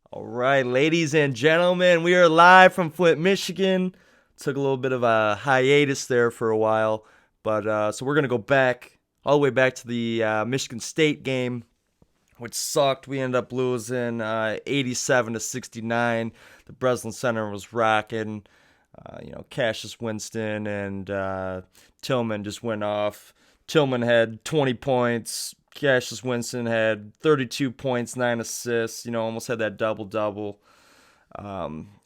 All right, ladies and gentlemen, we are live from Flint, Michigan. Took a little bit of a hiatus there for a while, but so we're gonna go back all the way back to the Michigan State game, which sucked. We ended up losing 87 to 69. The Breslin Center was rocking. Cassius Winston and Tillman just went off. Tillman had 20 points. Cassius Winston had 32 points, 9 assists. Almost had that double double.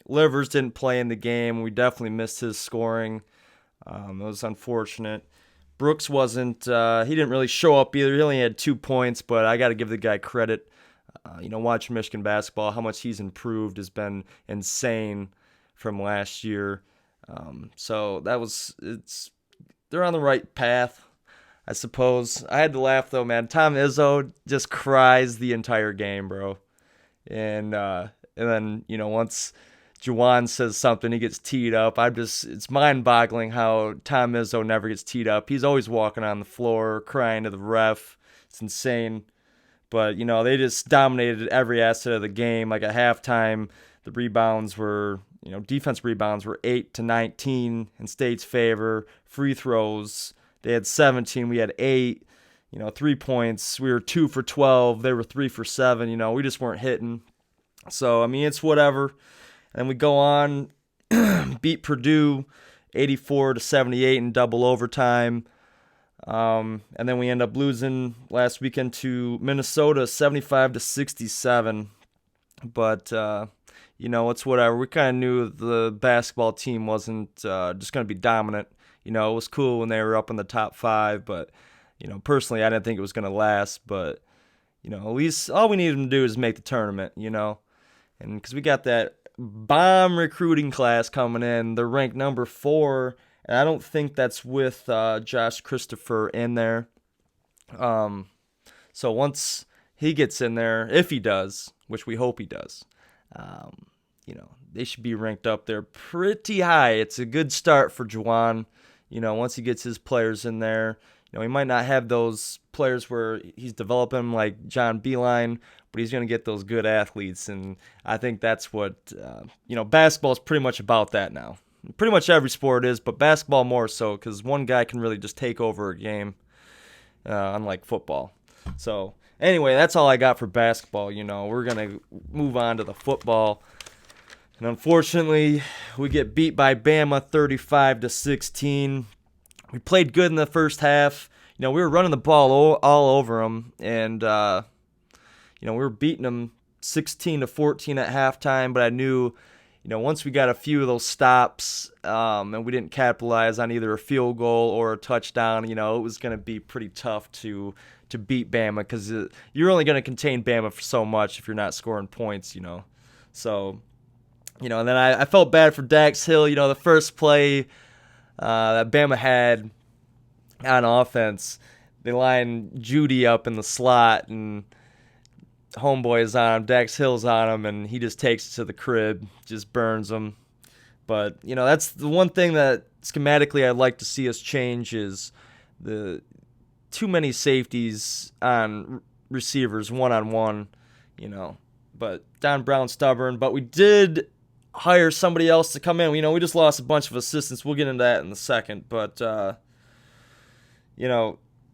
Livers didn't play in the game. We definitely missed his scoring. It was unfortunate. Brooks wasn't. He didn't really show up either. He only had 2 points, but I got to give the guy credit. Watching Michigan basketball, how much he's improved has been insane from last year. So they're on the right path, I suppose. I had to laugh though, man. Tom Izzo just cries the entire game, bro. And then once Juwan says something, he gets teed up. It's mind-boggling how Tom Izzo never gets teed up. He's always walking on the floor, crying to the ref. It's insane. But they just dominated every asset of the game. Like at halftime, the rebounds were, defense rebounds were 8 to 19 in State's favor. Free throws, they had 17, we had 8. 3 points, we were 2 for 12, they were 3 for 7. We just weren't hitting. So it's whatever. And we go on, beat Purdue 84 to 78 in double overtime. And then we end up losing last weekend to Minnesota 75 to 67. But it's whatever. We kind of knew the basketball team wasn't just going to be dominant. It was cool when they were up in the top 5, but personally I didn't think it was going to last. But at least all we needed them to do is make the tournament. And because we got that bomb recruiting class coming in, they're ranked number 4. And I don't think that's with Josh Christopher in there. So once he gets in there, if he does, which we hope he does, they should be ranked up there pretty high. It's a good start for Juwan. Once he gets his players in there, he might not have those players where he's developing like John Beilein, but he's going to get those good athletes. And I think that's what, basketball is pretty much about that now. Pretty much every sport is, but basketball more so because one guy can really just take over a game, unlike football. So anyway, that's all I got for basketball. We're going to move on to the football. And unfortunately, we get beat by Bama 35 to 16. We played good in the first half. We were running the ball all over them, and we were beating them 16 to 14 at halftime. But I knew, once we got a few of those stops, and we didn't capitalize on either a field goal or a touchdown, it was going to be pretty tough to beat Bama because you're only going to contain Bama for so much if you're not scoring points. So. And then I felt bad for Dax Hill. The first play that Bama had on offense, they lined Judy up in the slot, and homeboy is on him. Dax Hill's on him, and he just takes it to the crib, just burns him. But, that's the one thing that schematically I'd like to see us change is the too many safeties on receivers one-on-one, But Don Brown's stubborn. But we did hire somebody else to come in. We just lost a bunch of assistants. We'll get into that in a second. But,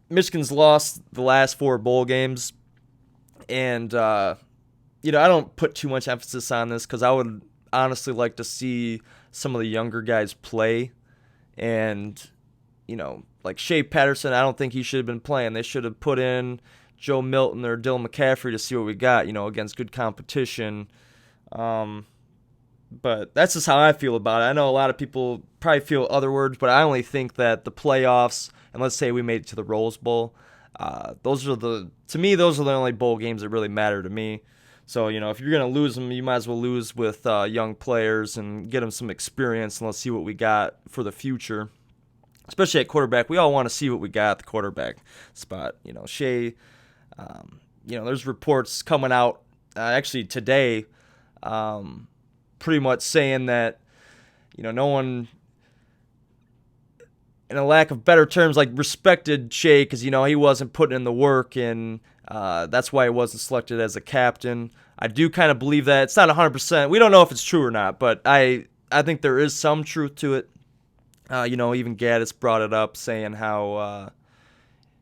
Michigan's lost the last 4 bowl games. And, I don't put too much emphasis on this because I would honestly like to see some of the younger guys play. And, like Shea Patterson, I don't think he should have been playing. They should have put in Joe Milton or Dylan McCaffrey to see what we got, against good competition. But that's just how I feel about it. I know a lot of people probably feel other words, but I only think that the playoffs, and let's say we made it to the Rose Bowl, those are the only bowl games that really matter to me. So, if you're going to lose them, you might as well lose with young players and get them some experience, and let's see what we got for the future. Especially at quarterback. We all want to see what we got at the quarterback spot. Shea, there's reports coming out actually today pretty much saying that, no one, in a lack of better terms, like respected Shea because, he wasn't putting in the work, and that's why he wasn't selected as a captain. I do kind of believe that. It's not 100%. We don't know if it's true or not, but I think there is some truth to it. Even Gaddis brought it up, saying how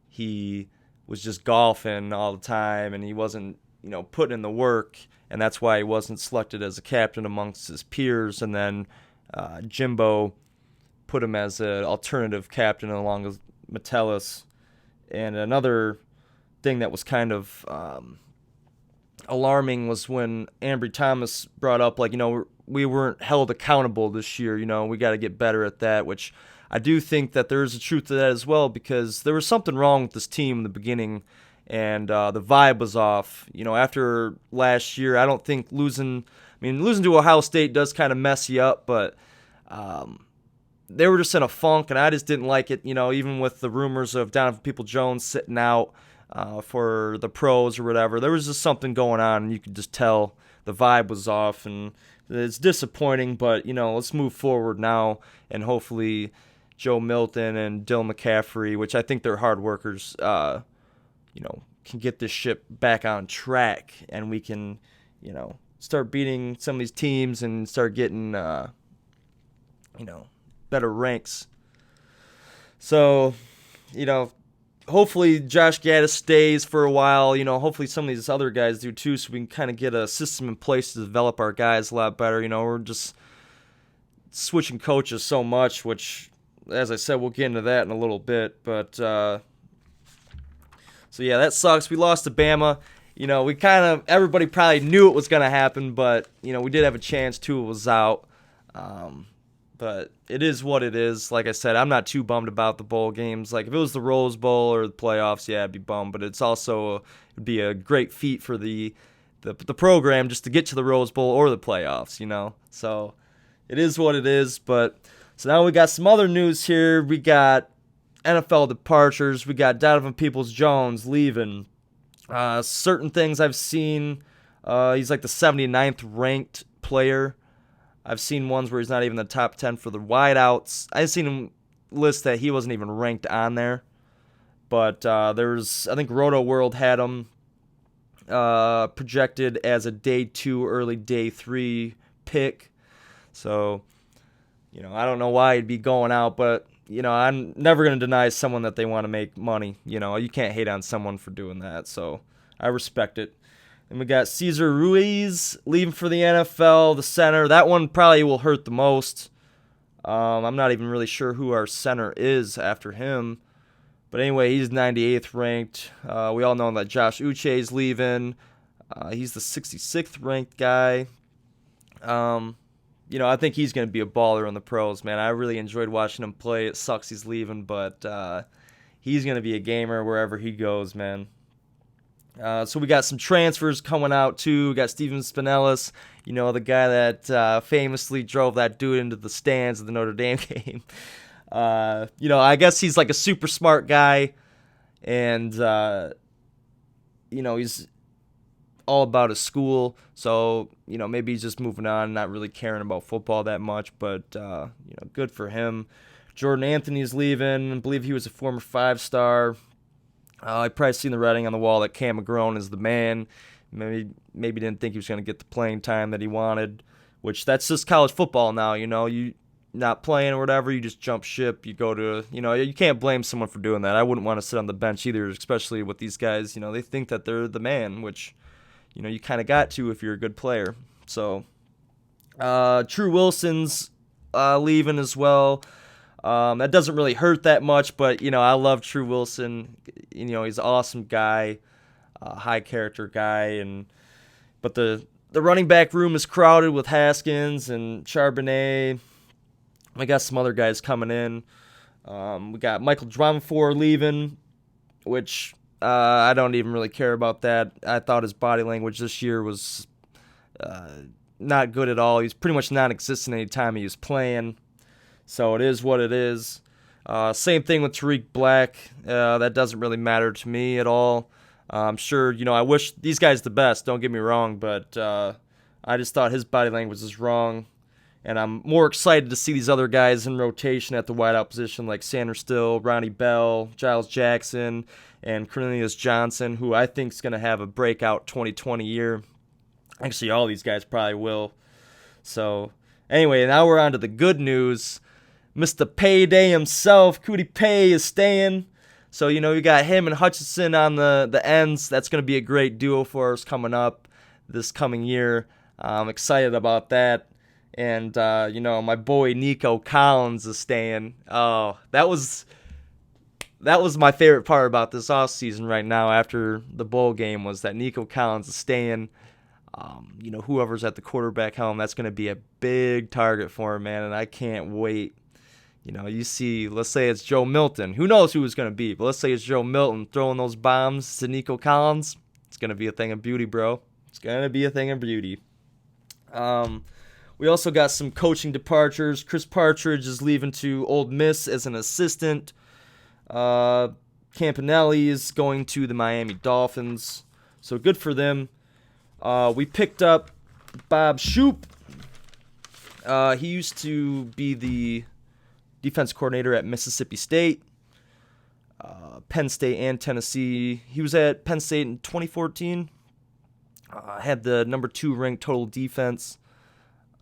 he was just golfing all the time and he wasn't, putting in the work, and that's why he wasn't selected as a captain amongst his peers. And then Jimbo put him as an alternative captain along with Metellus. And another thing that was kind of alarming was when Ambry Thomas brought up, we weren't held accountable this year. We got to get better at that, which I do think that there is a truth to that as well, because there was something wrong with this team in the beginning, and the vibe was off. After last year, I don't think losing to Ohio State does kind of mess you up, but they were just in a funk, and I just didn't like it. Even with the rumors of Donovan Peoples-Jones sitting out for the pros or whatever, there was just something going on, and you could just tell the vibe was off, and it's disappointing. But let's move forward now, and hopefully Joe Milton and Dylan McCaffrey, which I think they're hard workers, can get this ship back on track, and we can, start beating some of these teams and start getting, better ranks. So, hopefully Josh Gaddis stays for a while. Hopefully some of these other guys do too, so we can kind of get a system in place to develop our guys a lot better. We're just switching coaches so much, which, as I said, we'll get into that in a little bit. But, so yeah, that sucks. We lost to Bama. Everybody probably knew it was going to happen, but, we did have a chance. Tua was out. But it is what it is. Like I said, I'm not too bummed about the bowl games. Like, if it was the Rose Bowl or the playoffs, yeah, I'd be bummed. But it's also it'd be a great feat for the program just to get to the Rose Bowl or the playoffs, So it is what it is. But so now we got some other news here. We got NFL departures. We got Donovan Peoples-Jones leaving. Certain things I've seen, he's like the 79th ranked player. I've seen ones where he's not even the top 10 for the wideouts. I've seen him list that he wasn't even ranked on there. But I think Roto World had him projected as a day 2, early day 3 pick. So, I don't know why he'd be going out, but, I'm never going to deny someone that they want to make money. You can't hate on someone for doing that. So I respect it. And we got Cesar Ruiz leaving for the NFL, the center. That one probably will hurt the most. I'm not even really sure who our center is after him. But anyway, he's 98th ranked. We all know that Josh Uche's leaving. He's the 66th ranked guy. I think he's going to be a baller in the pros, man. I really enjoyed watching him play. It sucks he's leaving, but he's going to be a gamer wherever he goes, man. So we got some transfers coming out, too. We got Steven Spinellis, the guy that famously drove that dude into the stands of the Notre Dame game. I guess he's like a super smart guy, and, he's all about his school. So, maybe he's just moving on, not really caring about football that much, but, good for him. Jordan Anthony's leaving. I believe he was a former 5-star. I probably seen the writing on the wall that Cam McGrone is the man. Maybe didn't think he was going to get the playing time that he wanted, which that's just college football now. You not playing or whatever, you just jump ship. You go to, you can't blame someone for doing that. I wouldn't want to sit on the bench either, especially with these guys. They think that they're the man, which, you kind of got to if you're a good player. So, True Wilson's leaving as well. That doesn't really hurt that much, but, I love True Wilson. He's an awesome guy, high character guy. But the running back room is crowded with Haskins and Charbonnet. We got some other guys coming in. We got Michael Dramfor leaving, which I don't even really care about that. I thought his body language this year was not good at all. He's pretty much non-existent any time he was playing. So it is what it is. Same thing with Tariq Black. That doesn't really matter to me at all. I'm sure, I wish these guys the best, don't get me wrong, but I just thought his body language was wrong. And I'm more excited to see these other guys in rotation at the wideout position, like Sanders Still, Ronnie Bell, Giles Jackson, and Cornelius Johnson, who I think is going to have a breakout 2020 year. Actually, all these guys probably will. So, anyway, now we're on to the good news. Mr. Payday himself, Cootie Pay, is staying. So, we got him and Hutchinson on the ends. That's going to be a great duo for us coming up this coming year. I'm excited about that. And, my boy Nico Collins is staying. Oh, that was my favorite part about this offseason right now after the bowl game was that Nico Collins is staying. Whoever's at the quarterback helm, that's going to be a big target for him, man, and I can't wait. You see, let's say it's Joe Milton. Who knows who it's going to be, but let's say it's Joe Milton throwing those bombs to Nico Collins. It's going to be a thing of beauty, bro. It's going to be a thing of beauty. We also got some coaching departures. Chris Partridge is leaving to Ole Miss as an assistant. Campanelli is going to the Miami Dolphins. So good for them. We picked up Bob Shoop. He used to be the defense coordinator at Mississippi State, Penn State, and Tennessee. He was at Penn State in 2014. Had the number 2 ranked total defense.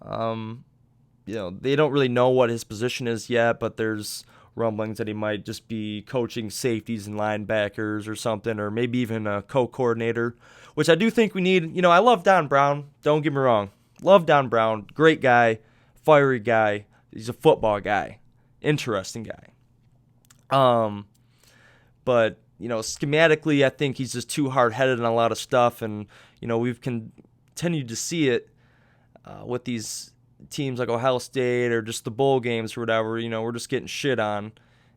They don't really know what his position is yet, but there's rumblings that he might just be coaching safeties and linebackers or something, or maybe even a co-coordinator, which I do think we need. I love Don Brown. Don't get me wrong. Love Don Brown. Great guy. Fiery guy. He's a football guy. Interesting guy. But, schematically, I think he's just too hard-headed on a lot of stuff, and, we've continued to see it with these teams like Ohio State or just the bowl games or whatever. We're just getting shit on,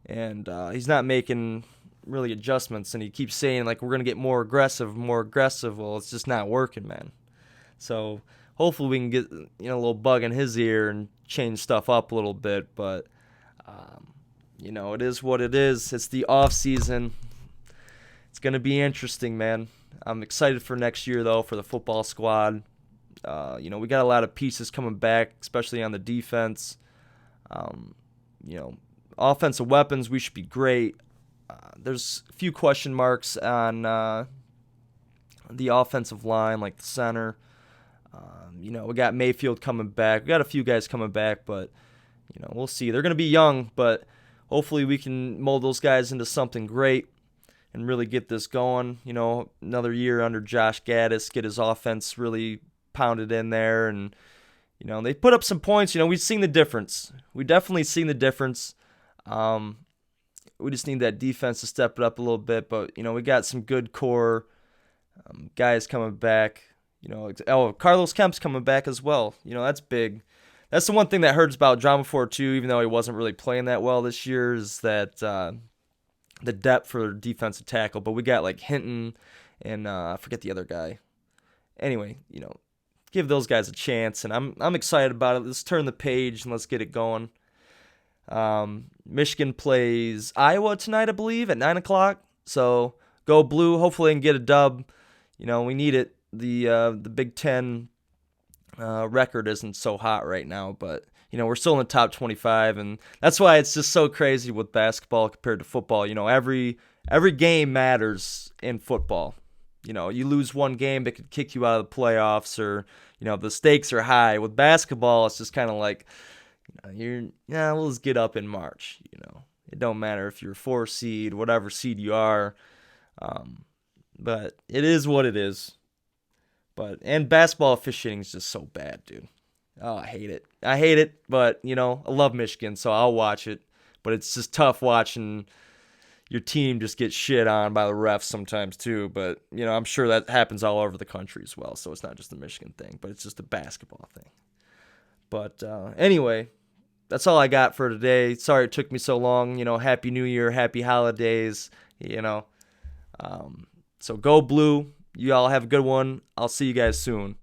and he's not making really adjustments, and he keeps saying, like, we're going to get more aggressive. Well, it's just not working, man. So hopefully we can get, a little bug in his ear and change stuff up a little bit, but, it is what it is. It's the off season. It's going to be interesting, man. I'm excited for next year, though, for the football squad. We got a lot of pieces coming back, especially on the defense. Offensive weapons, we should be great. There's a few question marks on the offensive line, like the center. We got Mayfield coming back. We got a few guys coming back, but, we'll see. They're going to be young, but hopefully we can mold those guys into something great and really get this going. Another year under Josh Gaddis, get his offense really pounded in there, and they put up some points. We've seen the difference. We definitely seen the difference. We just need that defense to step it up a little bit, but we got some good core guys coming back. Carlos Kemp's coming back as well. That's big. That's the one thing that hurts about Drama 4-2, even though he wasn't really playing that well this year, is that the depth for defensive tackle. But we got like Hinton and I forget the other guy. Anyway, give those guys a chance, and I'm excited about it. Let's turn the page and let's get it going. Michigan plays Iowa tonight, I believe, at 9 o'clock. So go blue. Hopefully, they can get a dub. We need it. The Big Ten record isn't so hot right now, but we're still in the top 25, and that's why it's just so crazy with basketball compared to football. Every game matters in football. You lose one game, it could kick you out of the playoffs, or the stakes are high. With basketball, it's just kind of like we'll just get up in March. It don't matter if you're a 4 seed, whatever seed you are, but it is what it is. And basketball officiating is just so bad, dude. Oh, I hate it. But I love Michigan, so I'll watch it. But it's just tough watching your team just get shit on by the refs sometimes too. But I'm sure that happens all over the country as well. So it's not just a Michigan thing, but it's just a basketball thing. But anyway, that's all I got for today. Sorry it took me so long. Happy New Year, happy holidays. So go blue. You all have a good one. I'll see you guys soon.